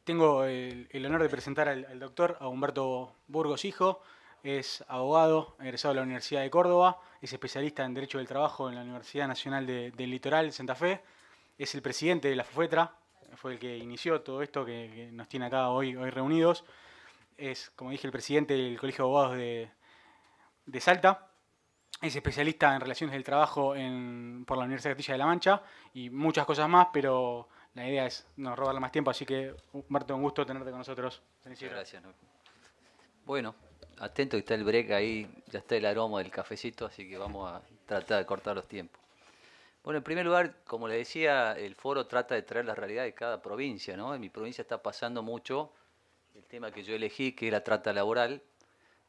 Tengo el honor de presentar al doctor a Humberto Burgos Hijo. Es abogado, egresado de la Universidad de Córdoba, es especialista en Derecho del Trabajo en la Universidad Nacional del Litoral, Santa Fe. Es el presidente de la FUFETRA, fue el que inició todo esto que nos tiene acá hoy reunidos. Es, como dije, el presidente del Colegio de Abogados de Salta. Es especialista en relaciones del trabajo por la Universidad de Castilla-La Mancha y muchas cosas más, pero la idea es no robarle más tiempo, así que Humberto, un gusto tenerte con nosotros. Muchas gracias. Bueno, atento que está el break ahí, ya está el aroma del cafecito, así que vamos a tratar de cortar los tiempos. Bueno, en primer lugar, como le decía, el foro trata de traer la realidad de cada provincia, ¿no? En mi provincia está pasando mucho el tema que yo elegí, que es la trata laboral.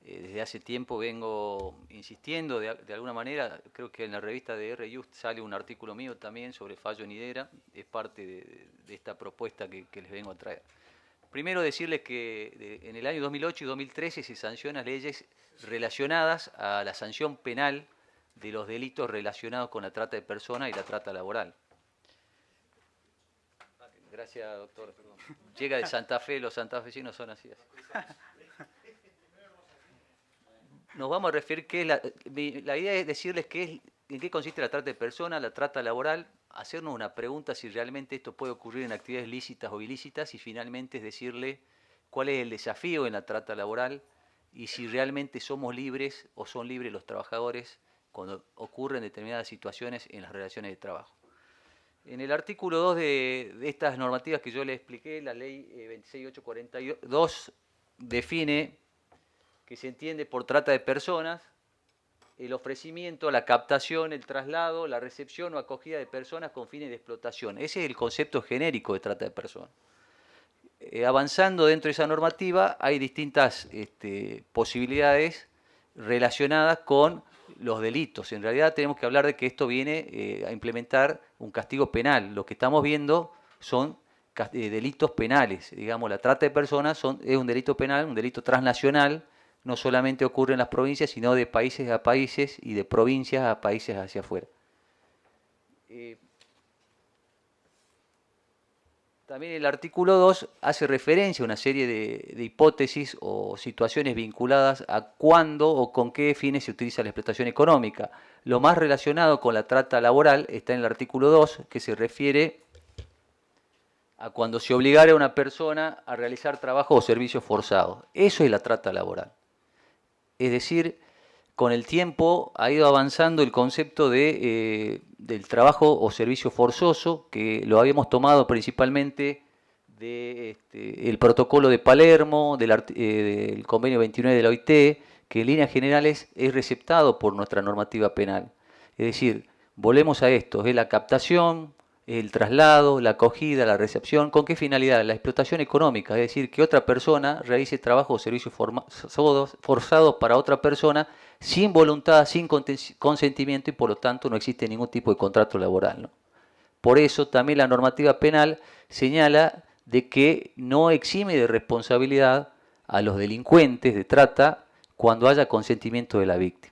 Desde hace tiempo vengo insistiendo de alguna manera, creo que en la revista de R-Just sale un artículo mío también sobre fallo en Hidera, es parte de esta propuesta que les vengo a traer. Primero decirles que en el año 2008 y 2013 se sancionan leyes relacionadas a la sanción penal de los delitos relacionados con la trata de personas y la trata laboral. Gracias, doctor. Llega de Santa Fe, los santafesinos son así. Nos vamos a referir que la idea es decirles en qué consiste la trata de personas, la trata laboral, hacernos una pregunta si realmente esto puede ocurrir en actividades lícitas o ilícitas y finalmente es decirle cuál es el desafío en la trata laboral y si realmente somos libres o son libres los trabajadores cuando ocurren determinadas situaciones en las relaciones de trabajo. En el artículo 2 de estas normativas que yo les expliqué, la ley 26842 define que se entiende por trata de personas el ofrecimiento, la captación, el traslado, la recepción o acogida de personas con fines de explotación. Ese es el concepto genérico de trata de personas. Avanzando dentro de esa normativa hay distintas posibilidades relacionadas con los delitos. En realidad tenemos que hablar de que esto viene a implementar un castigo penal. Lo que estamos viendo son delitos penales. Digamos, la trata de personas es un delito penal, un delito transnacional. No solamente ocurre en las provincias, sino de países a países y de provincias a países hacia afuera. También el artículo 2 hace referencia a una serie de hipótesis o situaciones vinculadas a cuándo o con qué fines se utiliza la explotación económica. Lo más relacionado con la trata laboral está en el artículo 2, que se refiere a cuando se obligara a una persona a realizar trabajo o servicios forzados. Eso es la trata laboral. Es decir, con el tiempo ha ido avanzando el concepto del trabajo o servicio forzoso, que lo habíamos tomado principalmente del protocolo de Palermo, del convenio 29 de la OIT, que en líneas generales es receptado por nuestra normativa penal. Es decir, volvemos a esto, es la captación, el traslado, la acogida, la recepción. ¿Con qué finalidad? La explotación económica, es decir, que otra persona realice trabajo o servicios forzados para otra persona sin voluntad, sin consentimiento y por lo tanto no existe ningún tipo de contrato laboral, ¿no? Por eso también la normativa penal señala de que no exime de responsabilidad a los delincuentes de trata cuando haya consentimiento de la víctima.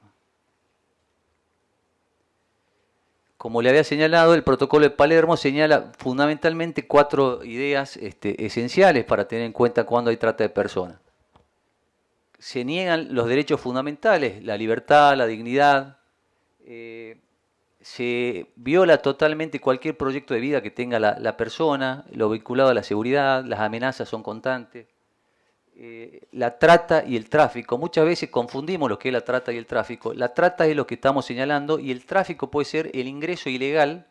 Como le había señalado, el protocolo de Palermo señala fundamentalmente 4 ideas esenciales para tener en cuenta cuando hay trata de personas. Se niegan los derechos fundamentales, la libertad, la dignidad. Se viola totalmente cualquier proyecto de vida que tenga la persona, lo vinculado a la seguridad, las amenazas son constantes. La trata y el tráfico. Muchas veces confundimos lo que es la trata y el tráfico. La trata es lo que estamos señalando y el tráfico puede ser el ingreso ilegal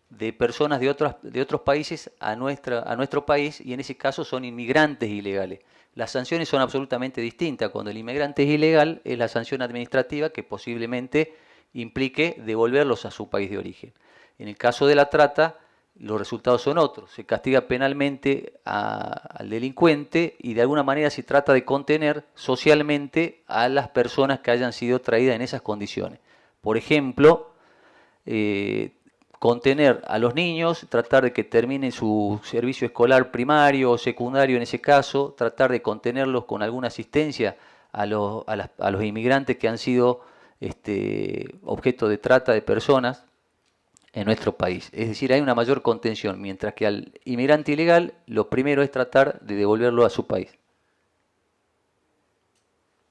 de personas de otros países a nuestro país y en ese caso son inmigrantes ilegales. Las sanciones son absolutamente distintas. Cuando el inmigrante es ilegal es la sanción administrativa que posiblemente implique devolverlos a su país de origen. En el caso de la trata, los resultados son otros. Se castiga penalmente al delincuente y de alguna manera se trata de contener socialmente a las personas que hayan sido traídas en esas condiciones. Por ejemplo, contener a los niños, tratar de que terminen su servicio escolar primario o secundario en ese caso, tratar de contenerlos con alguna asistencia a los inmigrantes que han sido objeto de trata de personas. en nuestro país. Es decir, hay una mayor contención, mientras que al inmigrante ilegal lo primero es tratar de devolverlo a su país.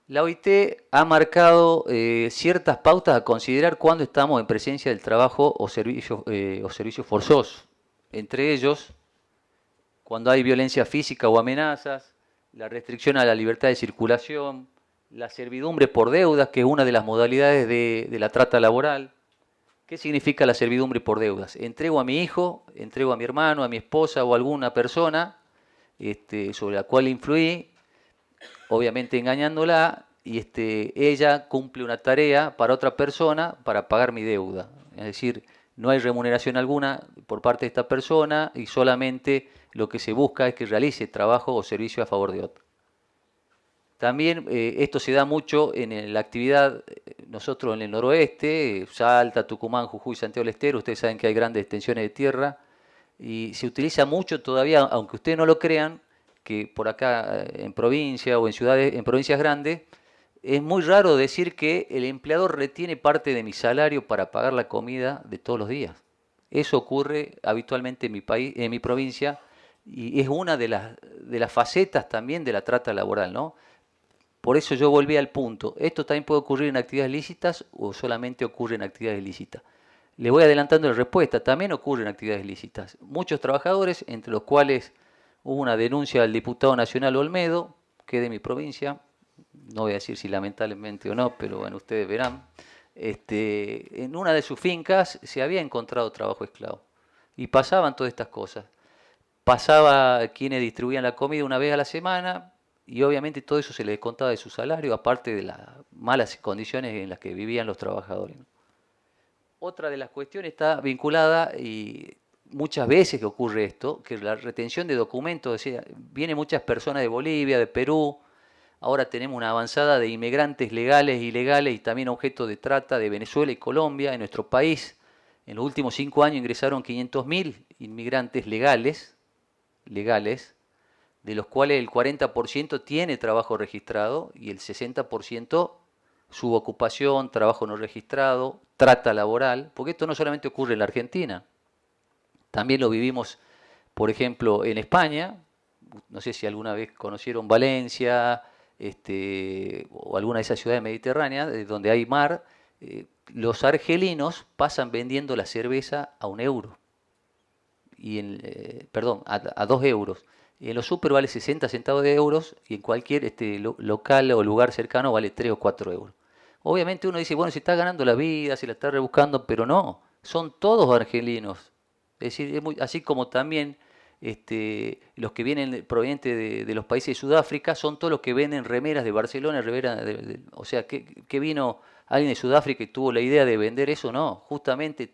La OIT ha marcado ciertas pautas a considerar cuando estamos en presencia del trabajo o servicios forzosos. Entre ellos, cuando hay violencia física o amenazas, la restricción a la libertad de circulación, la servidumbre por deudas, que es una de las modalidades de la trata laboral. ¿Qué significa la servidumbre por deudas? Entrego a mi hijo, entrego a mi hermano, a mi esposa o a alguna persona sobre la cual influí, obviamente engañándola, y ella cumple una tarea para otra persona para pagar mi deuda. Es decir, no hay remuneración alguna por parte de esta persona y solamente lo que se busca es que realice trabajo o servicio a favor de otro. También esto se da mucho en la actividad, nosotros en el noroeste, Salta, Tucumán, Jujuy, Santiago del Estero, ustedes saben que hay grandes extensiones de tierra y se utiliza mucho todavía, aunque ustedes no lo crean, que por acá en provincia o en ciudades, en provincias grandes, es muy raro decir que el empleador retiene parte de mi salario para pagar la comida de todos los días. Eso ocurre habitualmente en mi país, en mi provincia, y es una de las facetas también de la trata laboral, ¿no? Por eso yo volví al punto. ¿Esto también puede ocurrir en actividades lícitas o solamente ocurre en actividades ilícitas? Le voy adelantando la respuesta. También ocurre en actividades lícitas. Muchos trabajadores, entre los cuales hubo una denuncia al diputado nacional Olmedo, que es de mi provincia, no voy a decir si lamentablemente o no, pero bueno, ustedes verán, en una de sus fincas se había encontrado trabajo esclavo. Y pasaban todas estas cosas. Pasaba quienes distribuían la comida una vez a la semana y obviamente todo eso se le descontaba de su salario, aparte de las malas condiciones en las que vivían los trabajadores, ¿no? Otra de las cuestiones está vinculada, y muchas veces que ocurre esto, que la retención de documentos, es decir, vienen muchas personas de Bolivia, de Perú, ahora tenemos una avanzada de inmigrantes legales, ilegales y también objeto de trata de Venezuela y Colombia en nuestro país. En los últimos 5 años ingresaron 500.000 inmigrantes legales, de los cuales el 40% tiene trabajo registrado y el 60% subocupación, trabajo no registrado, trata laboral, porque esto no solamente ocurre en la Argentina, también lo vivimos, por ejemplo, en España. No sé si alguna vez conocieron Valencia, o alguna de esas ciudades mediterráneas donde hay mar. Los argelinos pasan vendiendo la cerveza a 1 euro, perdón, a 2 euros. Y en los super vale 60 centavos de euros y en cualquier local o lugar cercano vale 3 o 4 euros. Obviamente uno dice, bueno, se está ganando la vida, se la está rebuscando, pero no, son todos argelinos. Es decir, así como también los que vienen provenientes de los países de Sudáfrica son todos los que venden remeras de Barcelona, o sea, ¿que vino alguien de Sudáfrica y tuvo la idea de vender eso? No, justamente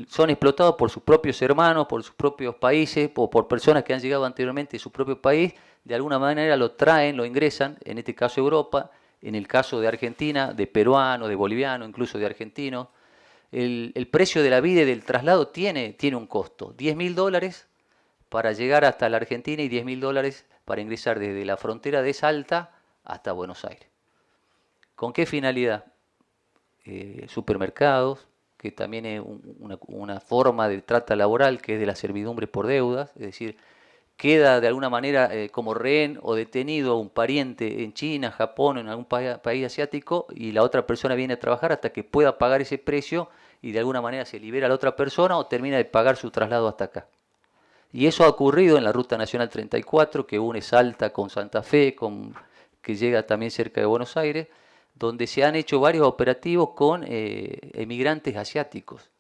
son explotados por sus propios hermanos, por sus propios países, o por personas que han llegado anteriormente de su propio país, de alguna manera lo traen, lo ingresan, en este caso Europa, en el caso de Argentina, de peruanos, de bolivianos, incluso de argentinos. El precio de la vida y del traslado tiene un costo, $10.000 para llegar hasta la Argentina y $10.000 para ingresar desde la frontera de Salta hasta Buenos Aires. ¿Con qué finalidad? Supermercados, que también es una forma de trata laboral, que es de la servidumbre por deudas, es decir, queda de alguna manera como rehén o detenido un pariente en China, Japón o en algún país asiático y la otra persona viene a trabajar hasta que pueda pagar ese precio y de alguna manera se libera a la otra persona o termina de pagar su traslado hasta acá. Y eso ha ocurrido en la Ruta Nacional 34, que une Salta con Santa Fe, que llega también cerca de Buenos Aires, donde se han hecho varios operativos con emigrantes asiáticos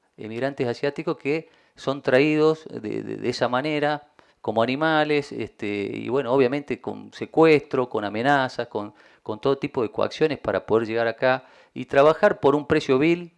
que son traídos de esa manera como animales, y bueno, obviamente con secuestro, con amenazas, con todo tipo de coacciones para poder llegar acá y trabajar por un precio vil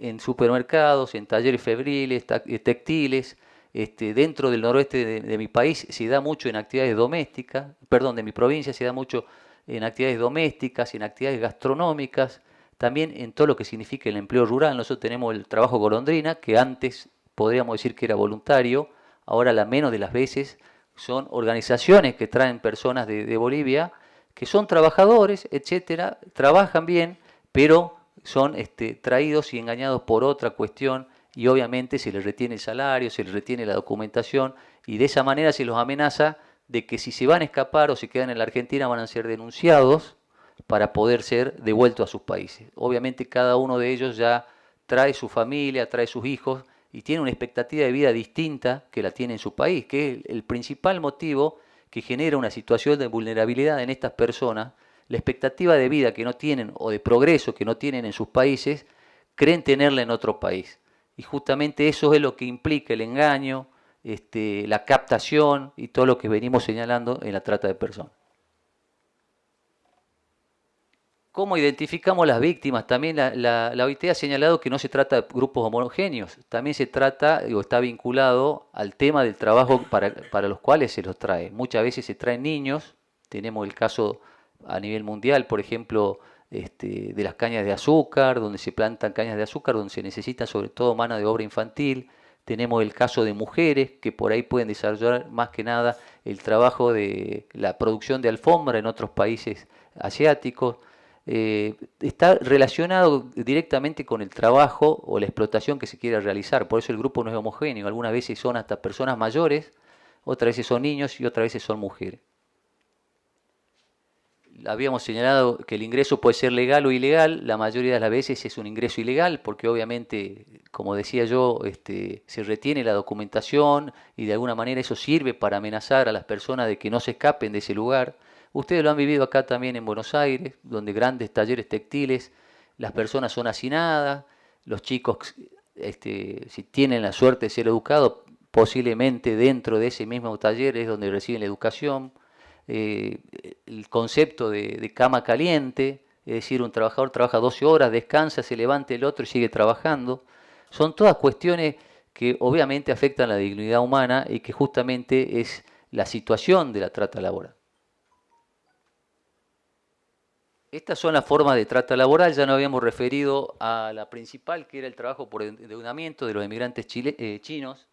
en supermercados, en talleres febriles, textiles. Dentro del noroeste de mi país se da mucho en actividades domésticas, perdón, de mi provincia se da mucho en actividades domésticas, en actividades gastronómicas, también en todo lo que significa el empleo rural. Nosotros tenemos el trabajo golondrina, que antes podríamos decir que era voluntario, ahora la menos de las veces son organizaciones que traen personas de Bolivia, que son trabajadores, etcétera, trabajan bien, pero son traídos y engañados por otra cuestión y obviamente se les retiene el salario, se les retiene la documentación y de esa manera se los amenaza de que si se van a escapar o se quedan en la Argentina van a ser denunciados para poder ser devueltos a sus países. Obviamente cada uno de ellos ya trae su familia, trae sus hijos y tiene una expectativa de vida distinta que la tiene en su país, que es el principal motivo que genera una situación de vulnerabilidad en estas personas. La expectativa de vida que no tienen o de progreso que no tienen en sus países, creen tenerla en otro país. Y justamente eso es lo que implica el engaño, la captación y todo lo que venimos señalando en la trata de personas. ¿Cómo identificamos las víctimas? También la OIT ha señalado que no se trata de grupos homogéneos, también se trata o está vinculado al tema del trabajo para los cuales se los trae. Muchas veces se traen niños, tenemos el caso a nivel mundial, por ejemplo, de las cañas de azúcar, donde se plantan cañas de azúcar, donde se necesita sobre todo mano de obra infantil. Tenemos el caso de mujeres que por ahí pueden desarrollar más que nada el trabajo de la producción de alfombra en otros países asiáticos. Está relacionado directamente con el trabajo o la explotación que se quiera realizar. Por eso el grupo no es homogéneo. Algunas veces son hasta personas mayores, otras veces son niños y otras veces son mujeres. Habíamos señalado que el ingreso puede ser legal o ilegal. La mayoría de las veces es un ingreso ilegal porque obviamente, como decía yo, se retiene la documentación y de alguna manera eso sirve para amenazar a las personas de que no se escapen de ese lugar. Ustedes lo han vivido acá también en Buenos Aires, donde grandes talleres textiles, las personas son hacinadas, los chicos, si tienen la suerte de ser educados, posiblemente dentro de ese mismo taller es donde reciben la educación. El concepto de cama caliente, es decir, un trabajador trabaja 12 horas, descansa, se levanta el otro y sigue trabajando. Son todas cuestiones que obviamente afectan la dignidad humana y que justamente es la situación de la trata laboral. Estas son las formas de trata laboral, ya nos habíamos referido a la principal, que era el trabajo por endeudamiento de los emigrantes chinos.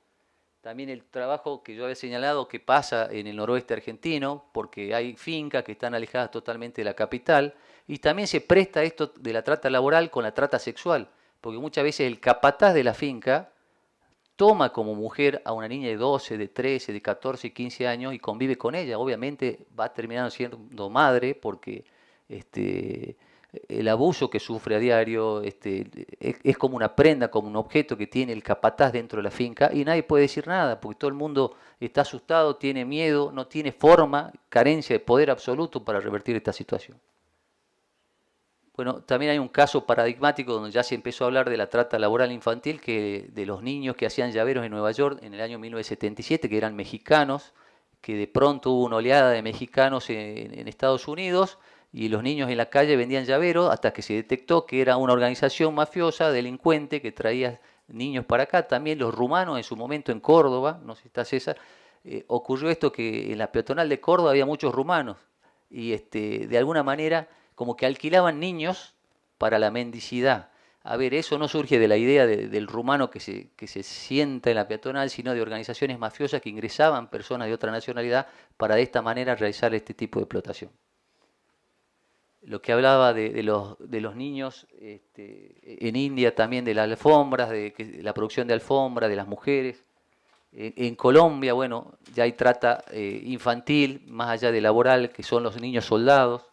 También el trabajo que yo había señalado que pasa en el noroeste argentino, porque hay fincas que están alejadas totalmente de la capital, y también se presta esto de la trata laboral con la trata sexual, porque muchas veces el capataz de la finca toma como mujer a una niña de 12, de 13, de 14 y 15 años y convive con ella. Obviamente va terminando siendo madre porque el abuso que sufre a diario es como una prenda, como un objeto que tiene el capataz dentro de la finca y nadie puede decir nada porque todo el mundo está asustado, tiene miedo, no tiene forma, carencia de poder absoluto para revertir esta situación. Bueno, también hay un caso paradigmático donde ya se empezó a hablar de la trata laboral infantil, que de los niños que hacían llaveros en Nueva York en el año 1977, que eran mexicanos, que de pronto hubo una oleada de mexicanos en Estados Unidos y los niños en la calle vendían llaveros hasta que se detectó que era una organización mafiosa, delincuente, que traía niños para acá. También los rumanos en su momento en Córdoba, no sé si está César, ocurrió esto que en la peatonal de Córdoba había muchos rumanos y de alguna manera como que alquilaban niños para la mendicidad. A ver, eso no surge de la idea del rumano que se sienta en la peatonal, sino de organizaciones mafiosas que ingresaban personas de otra nacionalidad para de esta manera realizar este tipo de explotación. Lo que hablaba de los niños en India también, de las alfombras, de la producción de alfombras, de las mujeres. En Colombia, bueno, ya hay trata infantil, más allá de laboral, que son los niños soldados.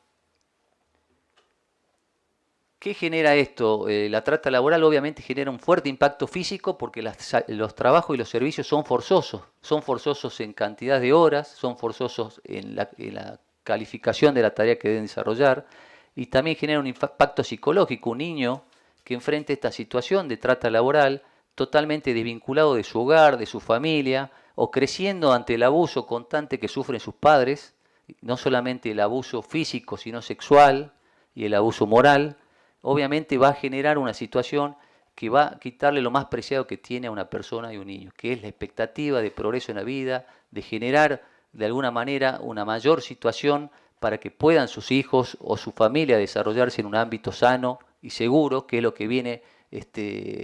¿Qué genera esto? La trata laboral obviamente genera un fuerte impacto físico porque los trabajos y los servicios son forzosos en cantidad de horas, son forzosos en la calificación de la tarea que deben desarrollar y también genera un impacto psicológico. Un niño que enfrente esta situación de trata laboral totalmente desvinculado de su hogar, de su familia o creciendo ante el abuso constante que sufren sus padres, no solamente el abuso físico sino sexual y el abuso moral, obviamente va a generar una situación que va a quitarle lo más preciado que tiene a una persona y un niño, que es la expectativa de progreso en la vida, de generar de alguna manera una mayor situación para que puedan sus hijos o su familia desarrollarse en un ámbito sano y seguro, que es lo que viene,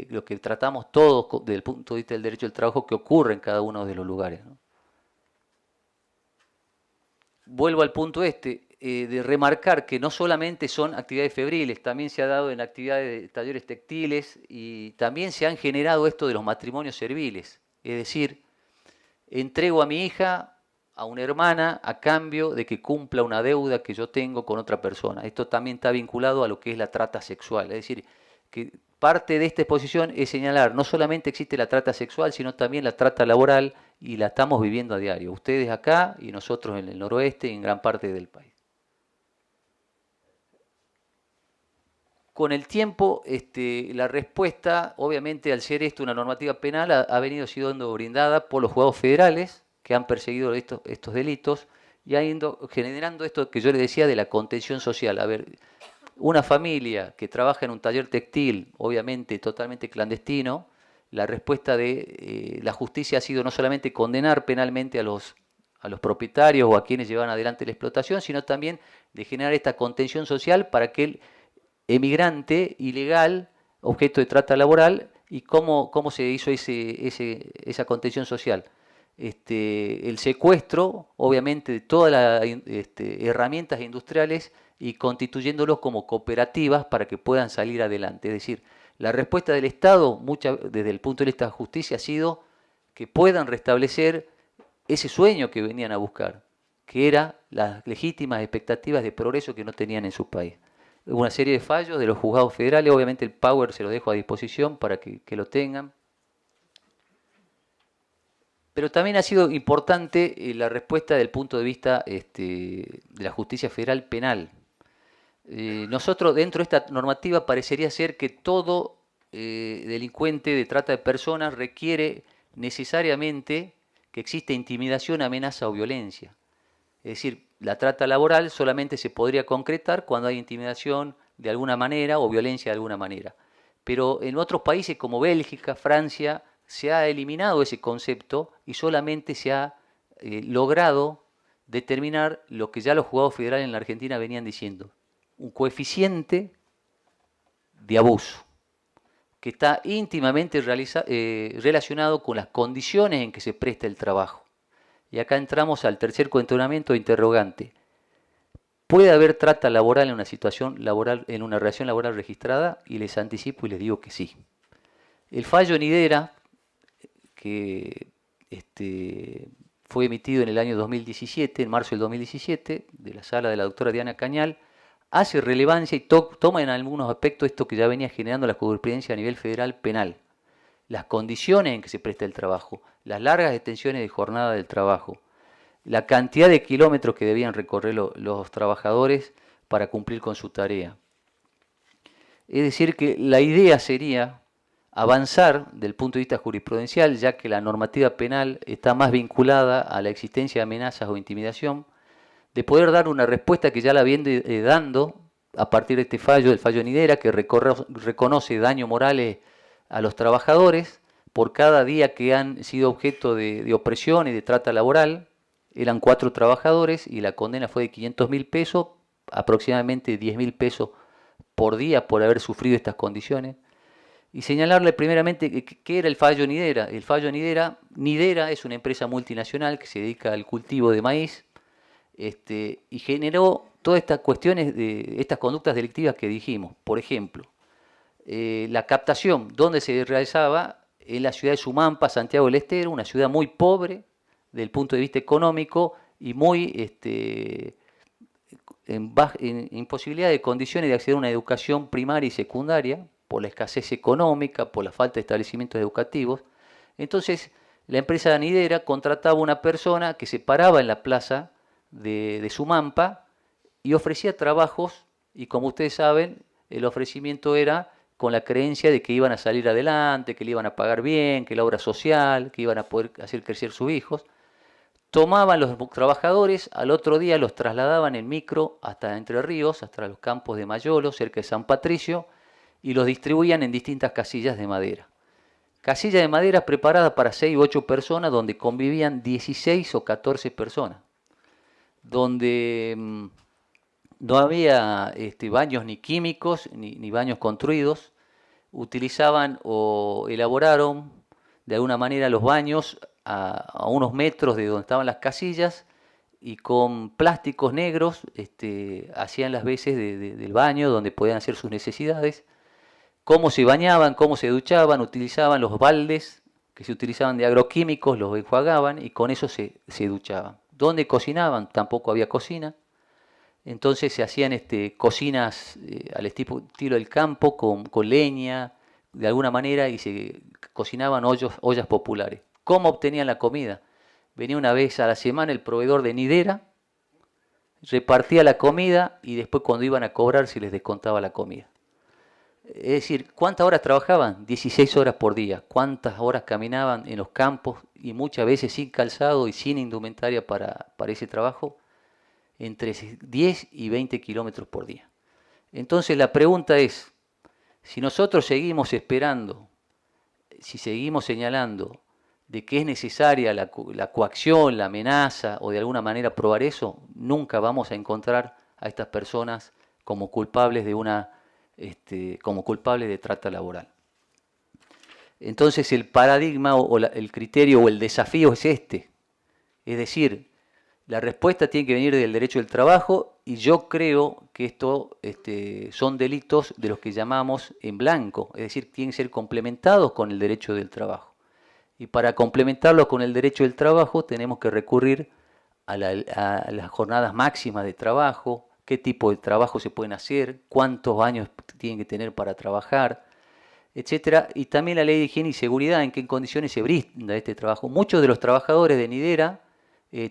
lo que tratamos todos desde el punto de vista del derecho al trabajo que ocurre en cada uno de los lugares, ¿no? Vuelvo al punto de remarcar que no solamente son actividades febriles, también se ha dado en actividades de talleres textiles y también se han generado esto de los matrimonios serviles. Es decir, entrego a mi hija a una hermana a cambio de que cumpla una deuda que yo tengo con otra persona. Esto también está vinculado a lo que es la trata sexual. Es decir, que parte de esta exposición es señalar, no solamente existe la trata sexual, sino también la trata laboral y la estamos viviendo a diario. Ustedes acá y nosotros en el noroeste y en gran parte del país. Con el tiempo, la respuesta, obviamente al ser esto una normativa penal, ha venido siendo brindada por los juzgados federales que han perseguido estos delitos y ha ido generando esto que yo les decía de la contención social. A ver, una familia que trabaja en un taller textil, obviamente totalmente clandestino, la respuesta de la justicia ha sido no solamente condenar penalmente a los propietarios o a quienes llevan adelante la explotación, sino también de generar esta contención social para que el emigrante ilegal, objeto de trata laboral, y cómo se hizo esa contención social. El secuestro, obviamente, de todas las herramientas industriales y constituyéndolos como cooperativas para que puedan salir adelante. Es decir, la respuesta del Estado, desde el punto de vista de la justicia, ha sido que puedan restablecer ese sueño que venían a buscar, que era las legítimas expectativas de progreso que no tenían en su país. Una serie de fallos de los juzgados federales, obviamente el Power se lo dejo a disposición para que lo tengan. Pero también ha sido importante la respuesta del punto de vista de la justicia federal penal. Nosotros dentro de esta normativa parecería ser que todo delincuente de trata de personas requiere necesariamente que exista intimidación, amenaza o violencia. Es decir, la trata laboral solamente se podría concretar cuando hay intimidación de alguna manera o violencia de alguna manera. Pero en otros países como Bélgica, Francia, se ha eliminado ese concepto y solamente se ha logrado determinar lo que ya los juzgados federales en la Argentina venían diciendo, un coeficiente de abuso que está íntimamente relacionado con las condiciones en que se presta el trabajo. Y acá entramos al tercer cuestionamiento interrogante. ¿Puede haber trata laboral en una situación laboral, en una relación laboral registrada? Y les anticipo y les digo que sí. El fallo Nidera, que fue emitido en el año 2017, en marzo del 2017, de la sala de la doctora Diana Cañal, hace relevancia y toma en algunos aspectos esto que ya venía generando la jurisprudencia a nivel federal penal. Las condiciones en que se presta el trabajo, las largas extensiones de jornada del trabajo, la cantidad de kilómetros que debían recorrer los trabajadores para cumplir con su tarea. Es decir, que la idea sería avanzar del punto de vista jurisprudencial, ya que la normativa penal está más vinculada a la existencia de amenazas o intimidación, de poder dar una respuesta que ya la viene dando a partir de este fallo, del fallo Nidera, que reconoce daños morales a los trabajadores por cada día que han sido objeto de opresión y de trata laboral. Eran 4 trabajadores y la condena fue de 500.000 pesos, aproximadamente 10.000 pesos por día por haber sufrido estas condiciones. Y señalarle primeramente qué era el fallo Nidera. El fallo Nidera es una empresa multinacional que se dedica al cultivo de maíz, y generó todas estas cuestiones de estas conductas delictivas que dijimos. Por ejemplo, la captación, donde se realizaba en la ciudad de Sumampa, Santiago del Estero, una ciudad muy pobre desde el punto de vista económico y muy en imposibilidad de condiciones de acceder a una educación primaria y secundaria por la escasez económica, por la falta de establecimientos educativos. Entonces, la empresa Nidera contrataba una persona que se paraba en la plaza de Sumampa y ofrecía trabajos, y como ustedes saben, el ofrecimiento era con la creencia de que iban a salir adelante, que le iban a pagar bien, que la obra social, que iban a poder hacer crecer sus hijos. Tomaban los trabajadores, al otro día los trasladaban en micro hasta Entre Ríos, hasta los campos de Mayolo, cerca de San Patricio, y los distribuían en distintas casillas de madera. Casillas de madera preparadas para 6 u 8 personas, donde convivían 16 o 14 personas, donde no había baños ni químicos, ni baños construidos. Utilizaban o elaboraron de alguna manera los baños a unos metros de donde estaban las casillas, y con plásticos negros hacían las veces del baño donde podían hacer sus necesidades. Cómo se bañaban, cómo se duchaban, utilizaban los baldes que se utilizaban de agroquímicos, los enjuagaban y con eso se duchaban. ¿Dónde cocinaban? Tampoco había cocina. Entonces se hacían cocinas al estilo del campo, con leña, de alguna manera, y se cocinaban ollas populares. ¿Cómo obtenían la comida? Venía una vez a la semana el proveedor de Nidera, repartía la comida y después cuando iban a cobrar se les descontaba la comida. Es decir, ¿cuántas horas trabajaban? 16 horas por día. ¿Cuántas horas caminaban en los campos y muchas veces sin calzado y sin indumentaria para ese trabajo? Entre 10 y 20 kilómetros por día. Entonces la pregunta es, si nosotros seguimos esperando, si seguimos señalando de que es necesaria la coacción, la amenaza o de alguna manera probar eso, nunca vamos a encontrar a estas personas como culpables como culpables de trata laboral. Entonces el paradigma el criterio o el desafío es este, es decir, la respuesta tiene que venir del derecho del trabajo y yo creo que esto son delitos de los que llamamos en blanco, es decir, tienen que ser complementados con el derecho del trabajo. Y para complementarlos con el derecho del trabajo tenemos que recurrir a las jornadas máximas de trabajo, qué tipo de trabajo se pueden hacer, cuántos años tienen que tener para trabajar, etcétera. Y también la ley de higiene y seguridad, en qué condiciones se brinda este trabajo. Muchos de los trabajadores de Nidera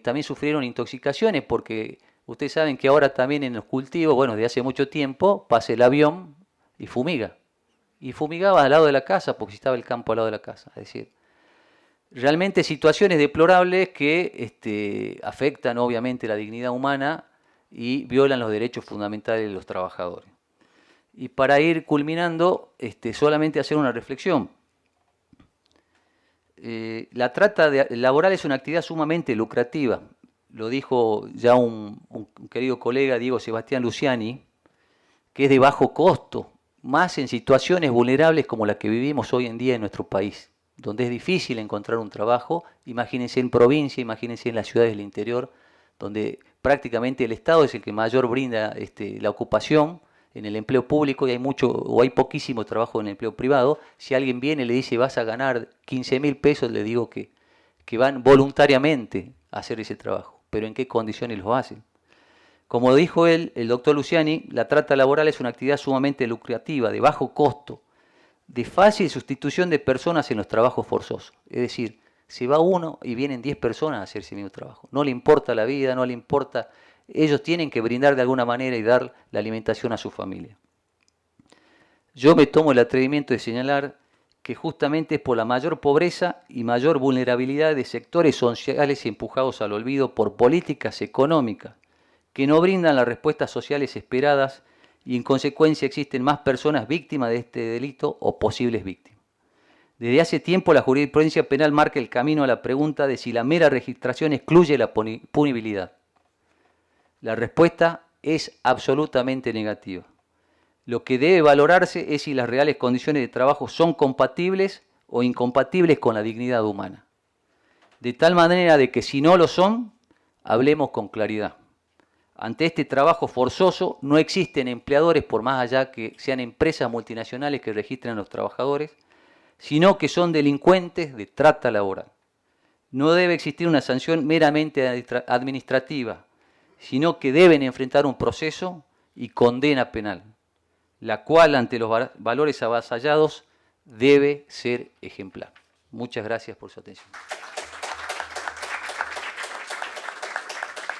también sufrieron intoxicaciones porque ustedes saben que ahora también en los cultivos, bueno, desde hace mucho tiempo, pasa el avión y fumiga. Y fumigaba al lado de la casa porque estaba el campo al lado de la casa. Es decir, realmente situaciones deplorables que afectan obviamente la dignidad humana y violan los derechos fundamentales de los trabajadores. Y para ir culminando, solamente hacer una reflexión. La trata laboral es una actividad sumamente lucrativa. Lo dijo ya un querido colega, Diego Sebastián Luciani, que es de bajo costo, más en situaciones vulnerables como la que vivimos hoy en día en nuestro país, donde es difícil encontrar un trabajo. Imagínense en provincia, imagínense en las ciudades del interior, donde prácticamente el Estado es el que mayor brinda la ocupación en el empleo público y hay mucho o hay poquísimo trabajo en el empleo privado. Si alguien viene y le dice vas a ganar 15.000 pesos, le digo que van voluntariamente a hacer ese trabajo. Pero ¿en qué condiciones lo hacen? Como dijo él, el doctor Luciani, la trata laboral es una actividad sumamente lucrativa, de bajo costo, de fácil sustitución de personas en los trabajos forzosos. Es decir, se va uno y vienen 10 personas a hacer ese mismo trabajo. No le importa la vida, no le importa. Ellos tienen que brindar de alguna manera y dar la alimentación a su familia. Yo me tomo el atrevimiento de señalar que justamente es por la mayor pobreza y mayor vulnerabilidad de sectores sociales empujados al olvido por políticas económicas que no brindan las respuestas sociales esperadas y en consecuencia existen más personas víctimas de este delito o posibles víctimas. Desde hace tiempo la jurisprudencia penal marca el camino a la pregunta de si la mera registración excluye la punibilidad. La respuesta es absolutamente negativa. Lo que debe valorarse es si las reales condiciones de trabajo son compatibles o incompatibles con la dignidad humana. De tal manera de que si no lo son, hablemos con claridad. Ante este trabajo forzoso no existen empleadores, por más allá que sean empresas multinacionales que registren a los trabajadores, sino que son delincuentes de trata laboral. No debe existir una sanción meramente administrativa, sino que deben enfrentar un proceso y condena penal, la cual ante los valores avasallados debe ser ejemplar. Muchas gracias por su atención.